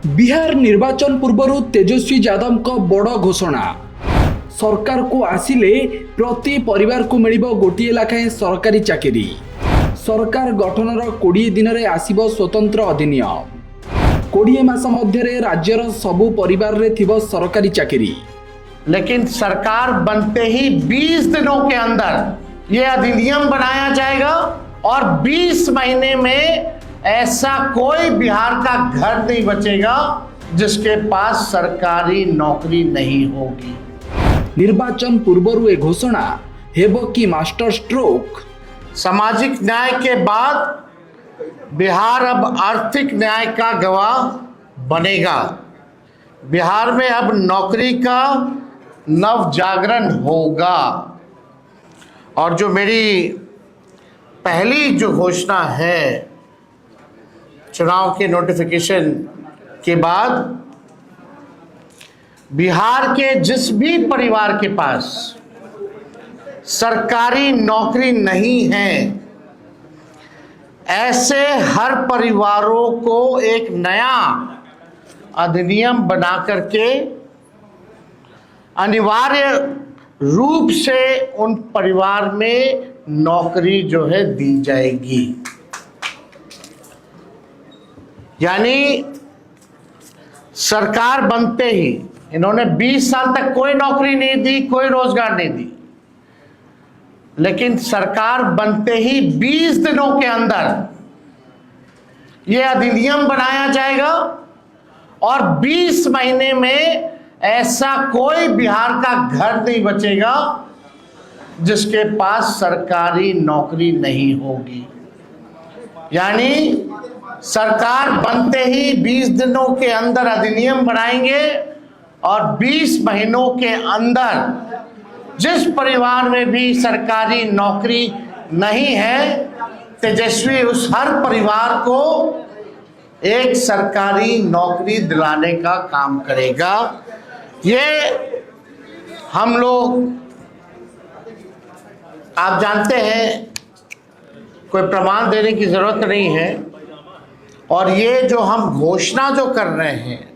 बिहार निर्वाचन पूर्व तेजस्वी यादव को बड़ घोषणा। सरकार को आसिले प्रति परिवार को मिलिबो गोटिए लाखाए सरकारी चाकरी। सरकार गठनर 20 दिन रे आसिबो स्वतंत्र अधिनियम। 20 मास मध्यरे राज्यर सबु परिवार रे थिबो सरकारी चाकरी। लेकिन सरकार बनते ही 20 दिनों के अंदर यह अधिनियम बनाया जाएगा और 20 महीने में ऐसा कोई बिहार का घर नहीं बचेगा जिसके पास सरकारी नौकरी नहीं होगी। निर्वाचन पूर्व ए घोषणा हेबो कि मास्टर स्ट्रोक। सामाजिक न्याय के बाद बिहार अब आर्थिक न्याय का गवाह बनेगा। बिहार में अब नौकरी का नव जागरण होगा। और जो मेरी पहली जो घोषणा है चुनाव के नोटिफिकेशन के बाद, बिहार के जिस भी परिवार के पास सरकारी नौकरी नहीं है, ऐसे हर परिवारों को एक नया अधिनियम बना करके अनिवार्य रूप से उन परिवार में नौकरी जो है दी जाएगी। यानी सरकार बनते ही इन्होंने 20 साल तक कोई नौकरी नहीं दी, कोई रोजगार नहीं दी, लेकिन सरकार बनते ही 20 दिनों के अंदर यह अधिनियम बनाया जाएगा और 20 महीने में ऐसा कोई बिहार का घर नहीं बचेगा जिसके पास सरकारी नौकरी नहीं होगी। यानी सरकार बनते ही 20 दिनों के अंदर अधिनियम बनाएंगे और 20 महीनों के अंदर जिस परिवार में भी सरकारी नौकरी नहीं है, तेजस्वी उस हर परिवार को एक सरकारी नौकरी दिलाने का काम करेगा। ये हम लोग, आप जानते हैं, कोई प्रमाण देने की जरूरत नहीं है। और ये जो हम घोषणा जो कर रहे हैं,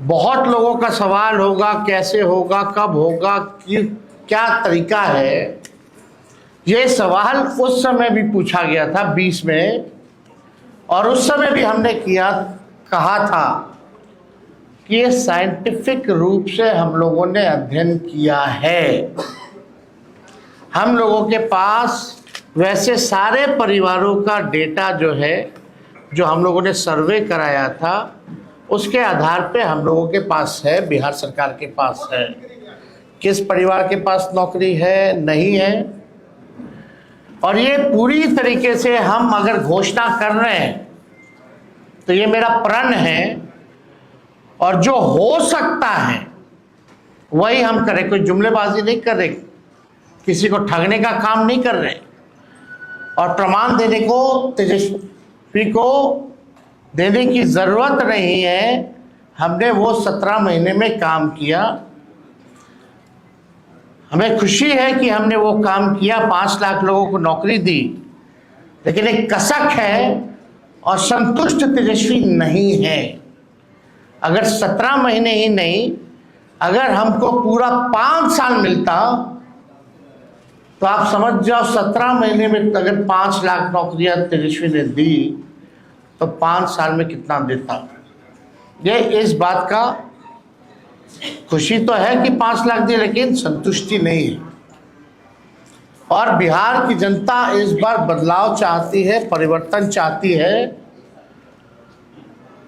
बहुत लोगों का सवाल होगा कैसे होगा, कब होगा, क्या तरीका है। ये सवाल उस समय भी पूछा गया था 20 में, और उस समय भी हमने कहा था कि ये साइंटिफिक रूप से हम लोगों ने अध्ययन किया है। हम लोगों के पास वैसे सारे परिवारों का डेटा जो है, जो हम लोगों ने सर्वे कराया था, उसके आधार पे हम लोगों के पास है, बिहार सरकार के पास है, किस परिवार के पास नौकरी है, नहीं है। और ये पूरी तरीके से हम अगर घोषणा कर रहे हैं तो ये मेरा प्रण है, और जो हो सकता है वही हम करें। कोई जुमलेबाजी नहीं कर रहे, किसी को ठगने का काम नहीं कर रहे, और प्रमाण देने को तेजस्वी को देने की जरूरत नहीं है। हमने वो 17 महीने में काम किया। हमें खुशी है कि हमने वो काम किया, 5 लाख लोगों को नौकरी दी, लेकिन एक कसक है और संतुष्ट तेजस्वी नहीं है। अगर 17 महीने ही नहीं, अगर हमको पूरा 5 साल मिलता तो आप समझ जाओ 17 महीने में अगर 5 लाख नौकरियां तेजस्वी ने दी तो 5 साल में कितना देता। ये इस बात का खुशी तो है कि 5 लाख दी, लेकिन संतुष्टि नहीं है। और बिहार की जनता इस बार बदलाव चाहती है, परिवर्तन चाहती है,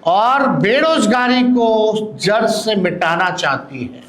और बेरोजगारी को जड़ से मिटाना चाहती है।